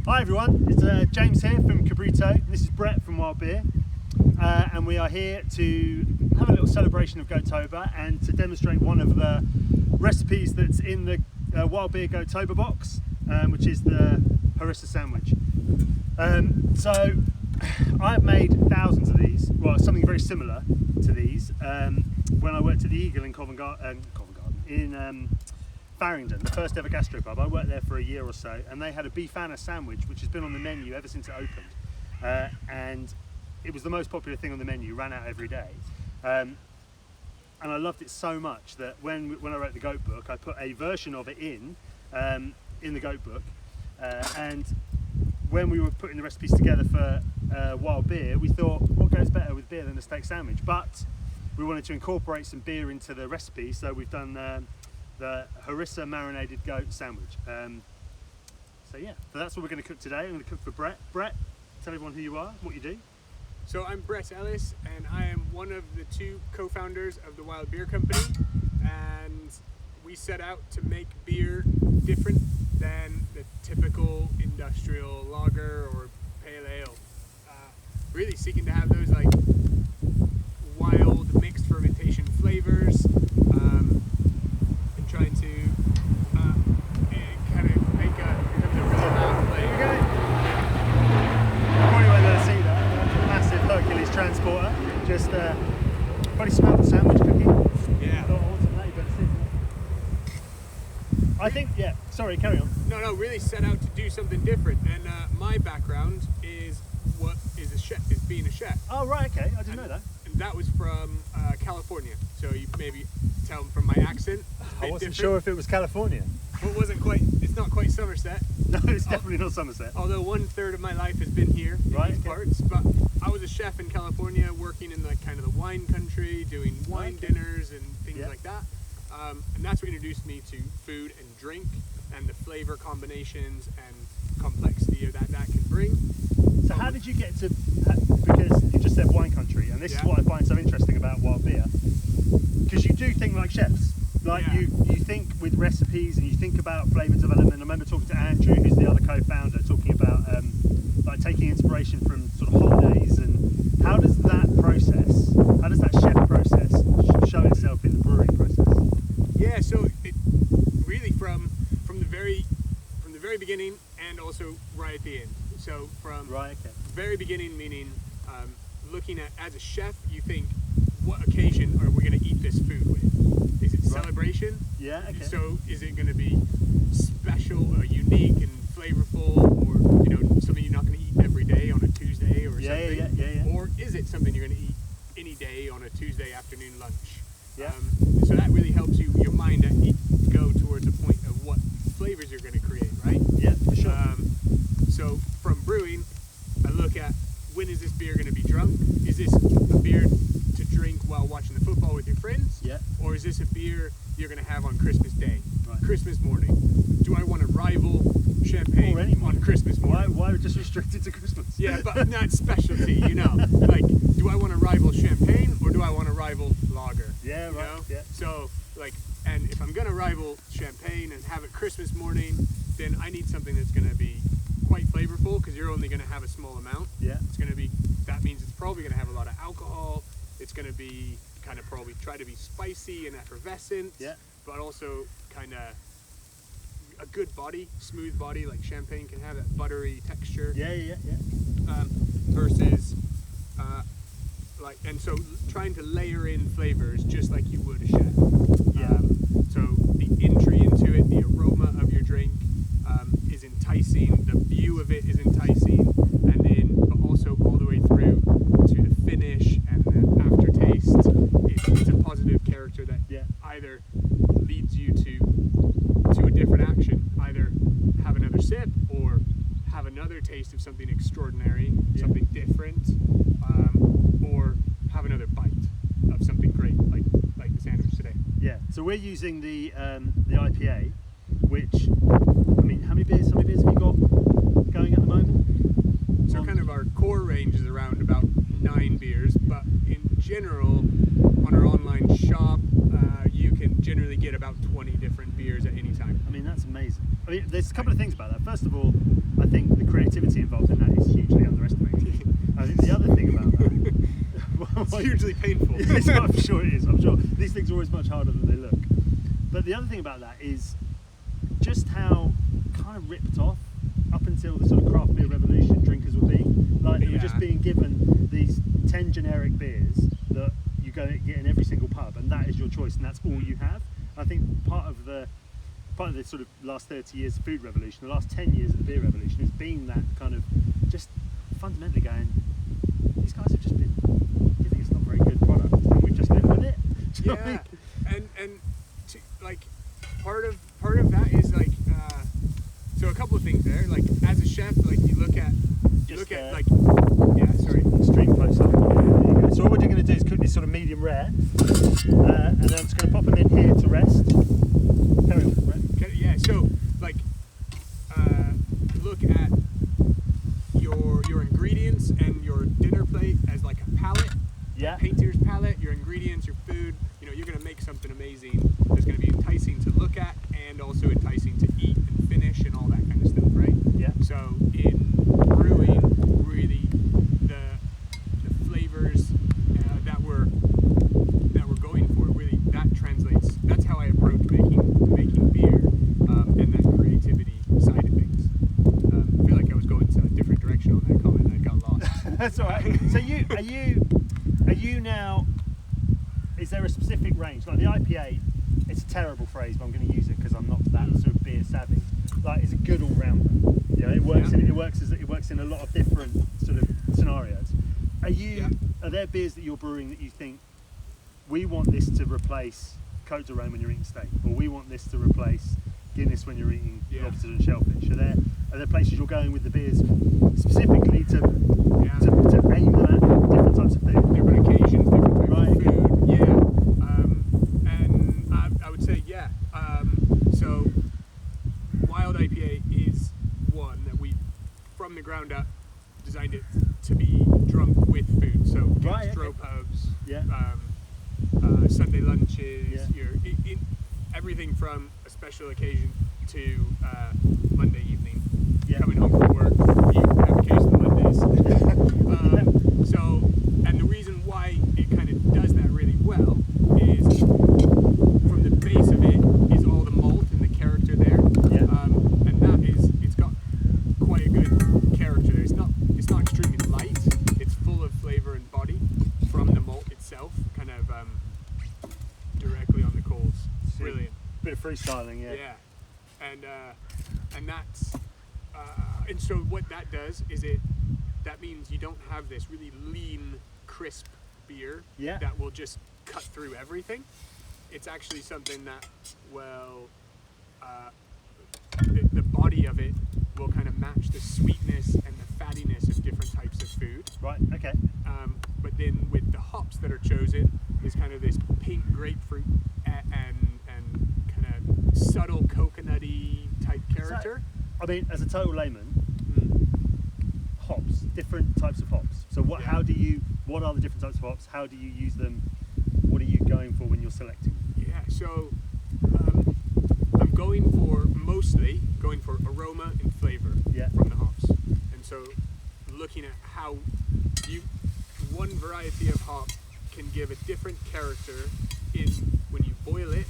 Hi everyone, it's James here from Cabrito. This is Brett from Wild Beer, and we are here to have a little celebration of Goatober and to demonstrate one of the recipes that's in the Wild Beer Goatober box, which is the Harissa Sandwich. So I've made thousands of these, well, something very similar to these, when I worked at the Eagle in Covent Garden, in Farringdon, the first ever gastropub. I worked there for a year or so, and they had a beef anna sandwich, which has been on the menu ever since it opened, and it was the most popular thing on the menu, ran out every day, and I loved it so much that when I wrote the Goat book, I put a version of it in the Goat book, and when we were putting the recipes together for Wild Beer, we thought, what goes better with beer than a steak sandwich? But we wanted to incorporate some beer into the recipe, so we've done the Harissa Marinated Goat Sandwich. So yeah, so that's what we're going to cook today. I'm going to cook for Brett. Brett, tell everyone who you are, what you do. So I'm Brett Ellis, and I am one of the two co-founders of the Wild Beer Company, and we set out to make beer different than the typical industrial lager or pale ale. Really seeking to have those like wild mixed fermentation flavors, and trying to kind of make a real loud flavor. There you go. Probably went there to see that. That's a massive Hercules transporter. Just probably smell the sandwich cooking. Yeah. I think, yeah, sorry, carry on. No, really set out to do something different. And my background is being a chef. Oh, right, okay, I didn't know that. And that was from California. So you maybe tell from my accent. I wasn't sure if it was California. Well, it's not quite Somerset. No, it's definitely not Somerset. Although 1/3 of my life has been here in these parts. But I was a chef in California, working in kind of the wine country, doing wine dinners and things like that. And that's what introduced me to food and drink and the flavor combinations and complexity that can bring. So how did you get to, because you just said wine country, and this is what I find so interesting about Wild Beer, because you do think like chefs. Like you think with recipes and you think about flavour development. I remember talking to Andrew, who's the other co-founder, talking about like taking inspiration from sort of holidays, and how does that chef process show itself in the brewing process? Yeah, so it really from the very beginning and also right at the end. So from very beginning, meaning looking at, as a chef, you think, what occasion are we going to eat this food with? Is it celebration? Yeah, okay. So is it going to be special or unique and flavorful, or something you're not going to eat every day on a Tuesday or something? Yeah. Or is it something you're going to eat any day on a Tuesday afternoon lunch? Yeah. So that really helps your mind go towards a point of what flavors you're going to create, right? Yeah, for sure. So from brewing, I look at, when is this beer going to be drunk? Is this a beer to drink while watching the football with your friends? Yeah. Or is this a beer you're going to have on Christmas Day, Right. Christmas morning? Do I want to rival champagne on Christmas morning? Why just restricted to Christmas? Yeah, but not specialty, Like, do I want to rival champagne or do I want to rival lager? Yeah, right. Yeah. So, and if I'm going to rival champagne and have it Christmas morning, then I need something that's going to be quite flavorful, because you're only going to have a small amount. Yeah. That means it's probably going to have a lot of alcohol. It's going to be kind of probably try to be spicy and effervescent. Yeah. But also kind of a good body, smooth body, like champagne can have that buttery texture. Yeah. Versus, and so trying to layer in flavors just like you would a chef. Yeah. So the entry into it, the aroma of your drink is enticing, the view of it is enticing, and then but also all the way through to the finish and the aftertaste. It's a positive character that either leads you to a different action, either have another sip or have another taste of something extraordinary, something different, or have another bite of something great, like the sandwich today. Yeah. So we're using the IPA, which, I mean, how many beers have you got going at the moment? So kind of our core range is around about 9 beers, but in general, on our online shop, you can generally get about 20 different beers at any time. I mean, that's amazing. I mean, there's a couple of things about that. First of all, I think It's hugely painful. Yes, I'm sure it is. I'm sure these things are always much harder than they look. But the other thing about that is just how kind of ripped off up until the sort of craft beer revolution drinkers were being. Like they were just being given these 10 generic beers that you go get in every single pub, and that is your choice, and that's all you have. I think part of the sort of last 30 years of food revolution, the last 10 years of the beer revolution, has been that kind of just fundamentally going, these guys have just been giving us not very good product, and we've just lived with it. Do you know what I mean? and to, like part of that is like so a couple of things there. Like as a chef, like you look at like extreme close up. So what we're going to do is cook this sort of medium rare, and then I'm just going to pop them in here to rest. Carry on, Brett. Yeah. So like look at your ingredients and your dinner plate as like a palette. Yeah. Painter's palette, your ingredients, your food. You know, you're going to make something amazing that's going to be enticing to look at and also enticing to eat and finish and all that kind of stuff, right? Yeah. So in brewing, really the flavors that we're going for, really that translates. That's how I approach making beer and that creativity side of things. I feel like I was going to a different direction on that comment and I got lost. That's all right. So are you now? Is there a specific range? Like the IPA, it's a terrible phrase, but I'm going to use it because I'm not that sort of beer savvy. Like it's a good all rounder. You know, it works in a lot of different sort of scenarios. Are there beers that you're brewing that you think we want this to replace Goatober when you're eating steak, or we want this to replace Guinness when you're eating lobsters and shellfish? Are there places you're going with the beers specifically to aim them at different types of food? Different occasions, different types of food. Yeah. And I would say so Wild IPA is one that we, from the ground up, designed it to be drunk with food. So gastro pubs, Sunday lunches, everything from a special occasion to Monday evening. Coming home from work, you have a case of Mondays. And the reason why it kind of does that really well is from the base of it is all the malt and the character there. And that is, it's got quite a good character there. It's not extremely light. It's full of flavor and body from the malt itself, kind of directly on the coals. Brilliant. Bit of freestyling, yeah. Yeah, and that's and so what that does is that means you don't have this really lean, crisp beer that will just cut through everything. It's actually something that the body of it will kind of match the sweetness and the fattiness of different types of food. Right. Okay. But then with the hops that are chosen is kind of this pink grapefruit and kind of subtle coconutty type character. So, I mean, as a total layman, hops, different types of hops. So what are the different types of hops? How do you use them? What are you going for when you're selecting? Yeah, so I'm mostly going for aroma and flavor from the hops. And so looking at how one variety of hop can give a different character when you boil it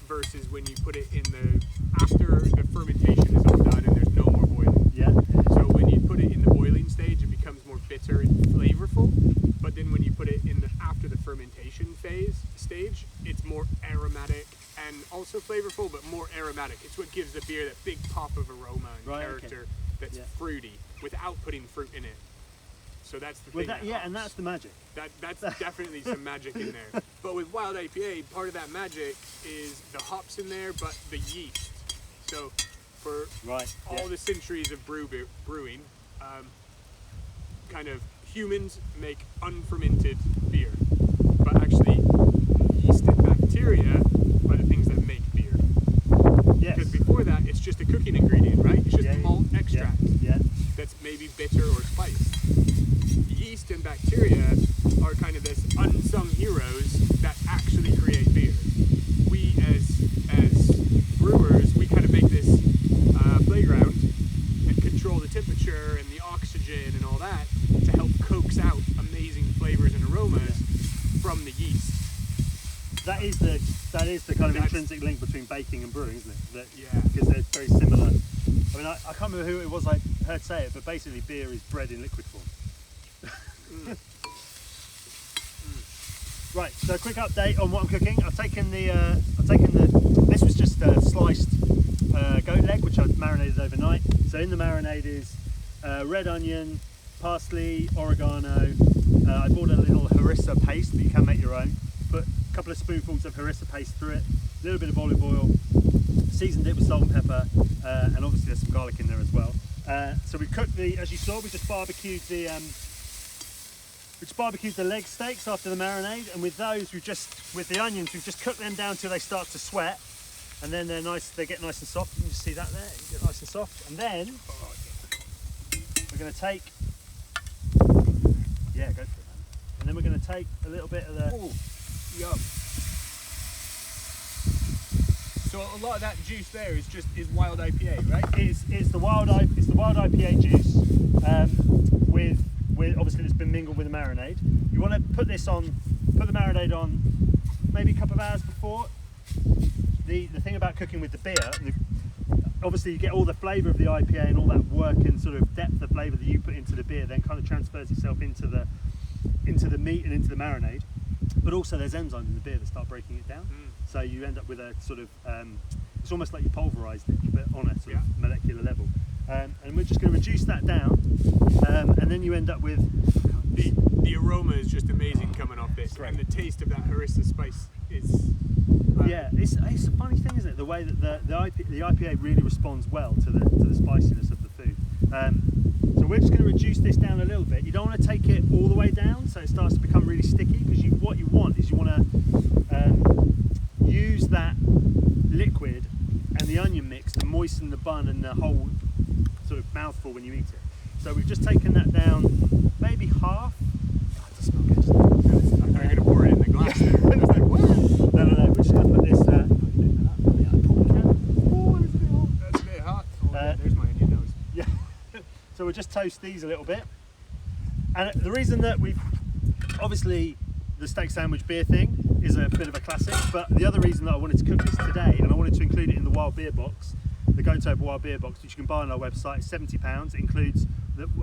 versus when you put it in after the fermentation is all done and there's no more boiling. Yeah. So when you put it in the boiling stage, it becomes more bitter and flavorful. But then when you put it in after the fermentation stage, it's more aromatic and also flavorful, but more aromatic. It's what gives the beer that big pop of aroma and character that's fruity without putting fruit in it. So that's the thing. And that's the magic. That's definitely some magic in there. But with Wild IPA, part of that magic is the hops in there, but the yeast. So for all the centuries of brewing, kind of humans make unfermented beer, but actually yeast and bacteria are the things that make beer. Yes. Because before that, it's just a cooking ingredient, right? It's just malt extract that's maybe bitter or spiced. Yeast and bacteria are kind of this unsung heroes that actually create beer. We as brewers, we kind of make this playground and control the temperature and the oxygen and all that to help coax out amazing flavors That is the kind of intrinsic link between baking and brewing, isn't it? That, Yeah. Because they're very similar. I mean, I can't remember who it was I heard say it, but basically beer is bread in liquid form. Right, so a quick update on what I'm cooking. I've taken this was just sliced goat leg, which I've marinated overnight. So in the marinade is red onion, parsley, oregano. I bought a little harissa paste that you can make your own. Put a couple of spoonfuls of harissa paste through it, a little bit of olive oil, seasoned it with salt and pepper, and obviously there's some garlic in there as well. So we cooked as you saw, we just barbecued the leg steaks after the marinade, and with those with the onions, we've just cooked them down till they start to sweat, and then they get nice and soft. You can just see that there, you get nice and soft. And then we're going to take, yeah, go for it, man. And then we're going to take a little bit of the, Yum. So a lot of that juice there is wild IPA, right? It's the wild IPA juice with obviously it's been mingled with the marinade. You want to put the marinade on maybe a couple of hours before. The thing about cooking with the beer, obviously you get all the flavour of the IPA and all that work and sort of depth of flavour that you put into the beer then kind of transfers itself into the meat and into the marinade. But also there's enzymes in the beer that start breaking it down. So you end up with a sort of, it's almost like you pulverised it, but on a sort of molecular level. And we're just going to reduce that down, and then you end up with... The aroma is just amazing coming off this, and the taste of that harissa spice is... yeah, it's a funny thing, isn't it? The way that the IPA really responds well to the spiciness of the food. So we're just going to reduce this down a little bit. You don't want to take it all the way down so it starts to become really sticky, because what you want is you want to use that liquid and the onion mix to moisten the bun and the whole sort of mouthful when you eat it. So we've just taken that down maybe half. Oh, it does smell good. I thought you were going to pour it in the glass there. I was like, what? No, we're just going to put this... That's a bit hot. Oh, there's my onion nose. Yeah. So we'll just toast these a little bit. And the reason that we've... Obviously, the steak sandwich beer thing is a bit of a classic, but the other reason that I wanted to cook this today, and I wanted to include it in the wild beer box, the Goatober wild beer box, which you can buy on our website, it's £70. It includes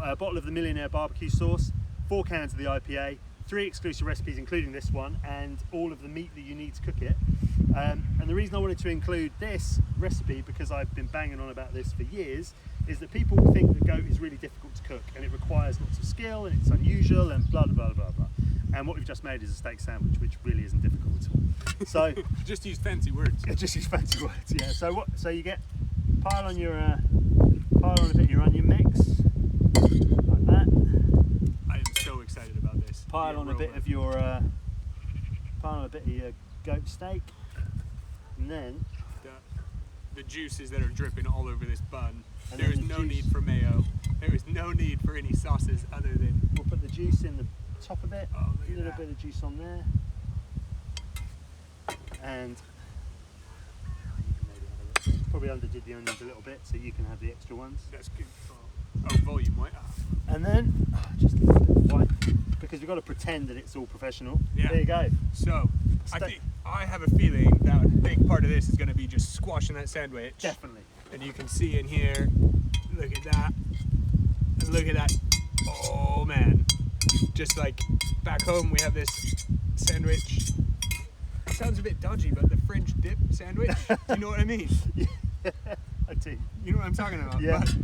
a bottle of the Millionaire barbecue sauce, 4 cans of the IPA, 3 exclusive recipes including this one, and all of the meat that you need to cook it. And the reason I wanted to include this recipe, because I've been banging on about this for years, is that people think that goat is really difficult to cook and it requires lots of skill and it's unusual and blah blah blah blah. And what we've just made is a steak sandwich, which really isn't difficult at all. So just use fancy words. Yeah, just use fancy words. Yeah. So you get pile on a bit of your onion mix like that. I am so excited about this. Pile on a bit of your goat steak, and then the juices that are dripping all over this bun. There is no need for mayo. There is no need for any sauces other than... We'll put the juice in the top of it, a little bit of juice on there, and probably underdid the onions a little bit so you can have the extra ones. That's good for volume white. And then just a little bit of white, because we've got to pretend that it's all professional. Yeah. There you go. So I have a feeling that a big part of this is going to be just squashing that sandwich. Definitely. And you can see in here, look at that, and look at that. Oh man. Just like back home we have this sandwich. It sounds a bit dodgy, but the French dip sandwich. Do you know what I mean? Yeah, I do. You know what I'm talking about? Yeah. But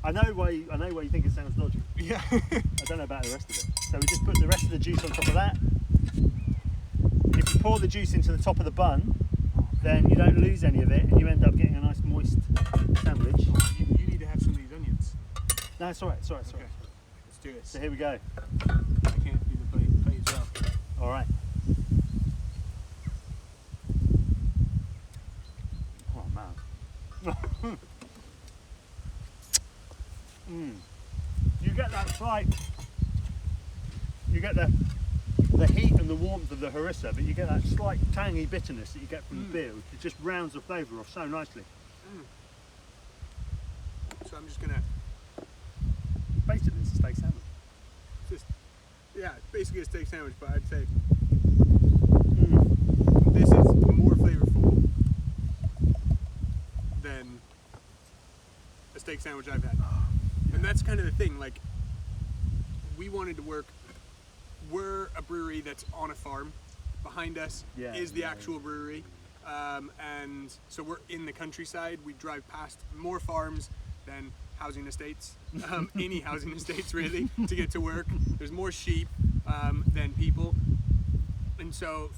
I know why you think it sounds dodgy. yeah. I don't know about the rest of it. So we just put the rest of the juice on top of that. If you pour the juice into the top of the bun, then you don't lose any of it and you end up getting a nice moist sandwich. You need to have some of these onions. No, it's alright, Okay. Let's do this. So here we go. I can't do the plate as well. Alright. Oh man. You get that slight, you get the heat and the warmth of the harissa, but you get that slight tangy bitterness that you get from the beer, which just rounds the flavour off so nicely. So I'm just gonna... Basically it's a steak sandwich. Yeah, it's basically a steak sandwich, but I'd say this is more flavorful than a steak sandwich I've had. And that's kind of the thing, like, we wanted to work, we're a brewery that's on a farm. Behind us is the actual brewery. And so we're in the countryside. We drive past more farms than housing estates, any housing estates really, to get to work. There's more sheep than people. And so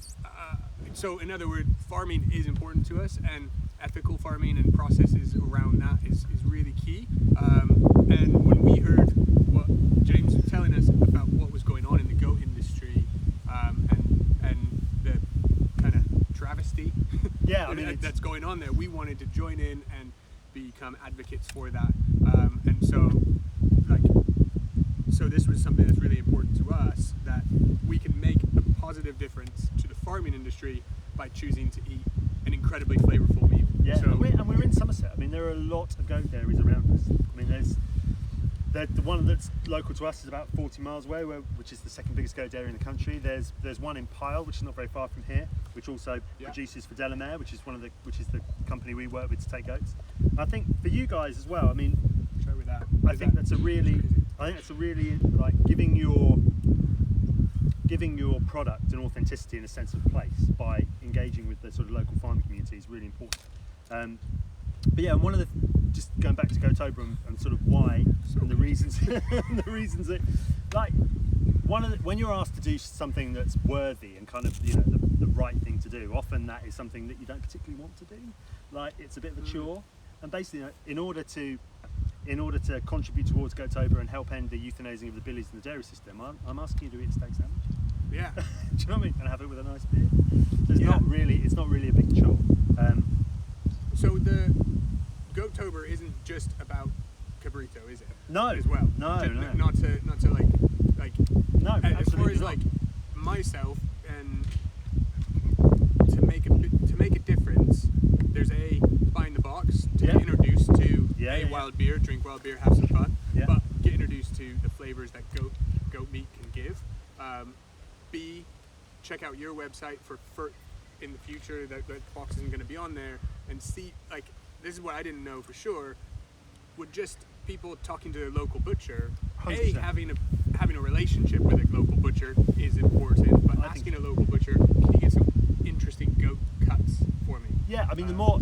in other words, farming is important to us, and ethical farming and processes around that is really key. And when we heard what James was telling us about what was going on in the goat industry, and the kind of travesty that's going on there, we wanted to join in and become advocates for that. And so this was something that's really important to us, that we can make a positive difference to the farming industry by choosing to eat an incredibly flavorful meat. Yeah, so, and we're in Somerset. I mean, there are a lot of goat dairies around us. I mean, the one that's local to us is about 40 miles away, which is the second biggest goat dairy in the country. There's one in Pyle, which is not very far from here, which also produces for Delamere, which is the company we work with to take goats. And I think for you guys as well. I mean, I think that's a really like giving your product an authenticity and a sense of place by engaging with the sort of local farming community is really important. But yeah, and one of the, just going back to Goatober and sort of why and the reasons, the reasons that, like, when you're asked to do something that's worthy and kind of, you know, the right thing to do, often that is something that you don't particularly want to do. Like, it's a bit of a chore. And basically, in order to contribute towards Goatober and help end the euthanizing of the billies in the dairy system, I'm asking you to eat a steak sandwich. Yeah. Do you know what I mean? And have it with a nice beer. So it's not really a big chore. So the Goatober isn't just about cabrito, is it? No. As well. No. Not to like. No. As far as not. like myself, and to make a difference, there's buying the box to get introduced to wild beer, drink wild beer, have some fun, but get introduced to the flavors that goat meat can give. B, check out your website for in the future that box isn't going to be on there, and see, like, this is what I didn't know for sure, would just people talking to their local butcher, 100%. Having a relationship with a local butcher is important, but asking a local butcher, can you get some interesting goat cuts for me? Yeah, I mean, the more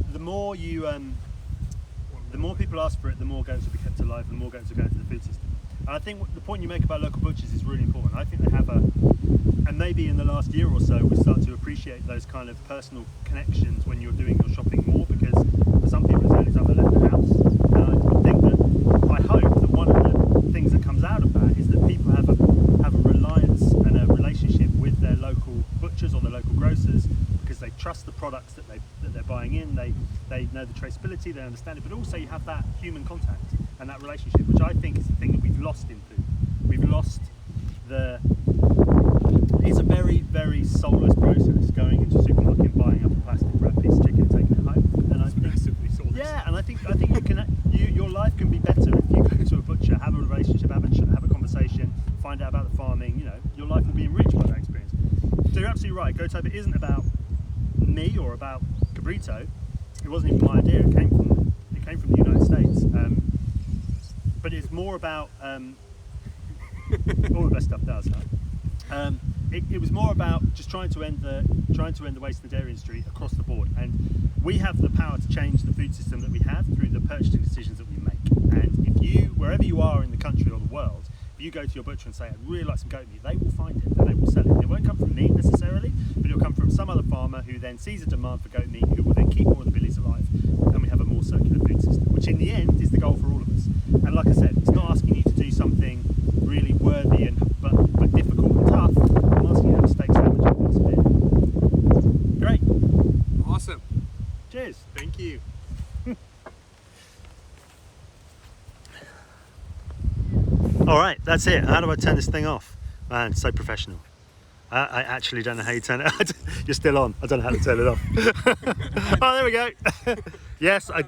people ask for it, the more goats will be kept alive, and the more goats will go into the food system. And I think the point you make about local butchers is really important. I think they have and maybe in the last year or so, we start to appreciate those kind of personal connections when you're doing your shopping more, because for some people it's the only time they left the house. And I hope that one of the things that comes out of that is that people have a reliance and a relationship with their local butchers or their local grocers, because they trust the products that they're buying in, they know the traceability, they understand it, but also you have that human contact and that relationship, which I think is the thing that we've lost in food. We've lost it's a very, very soulless process, going into a supermarket and buying up a plastic wrapped piece of chicken and taking it home. And I think massively soulless. Yeah, and I think your life can be better if you go to a butcher, have a relationship, have a conversation, find out about the farming. You know, your life will be enriched by that experience. So you're absolutely right. Goatober isn't about me or about cabrito. It wasn't even my idea. It came from the United States. But it's more about all the best stuff does, huh? It was more about just trying to end the waste in the dairy industry across the board, and we have the power to change the food system that we have through the purchasing decisions that we make. And if you, wherever you are in the country or the world, if you go to your butcher and say, I'd really like some goat meat, they will find it and they will sell it. And it won't come from me necessarily, but it'll come from some other farmer who then sees a demand for goat meat, who will then keep more of the billies alive, and we have a more circular food system, which in the end is the goal for all of us. And like I said, it's not asking you to do something really worthy but difficult and tough. I'm asking you to have a steak sandwich and a glass of beer. Great. Awesome. Cheers. Thank you. All right, that's it. How do I turn this thing off? Man, so professional. I actually don't know how you turn it. You're still on. I don't know how to turn it off. Oh, there we go. Yes, I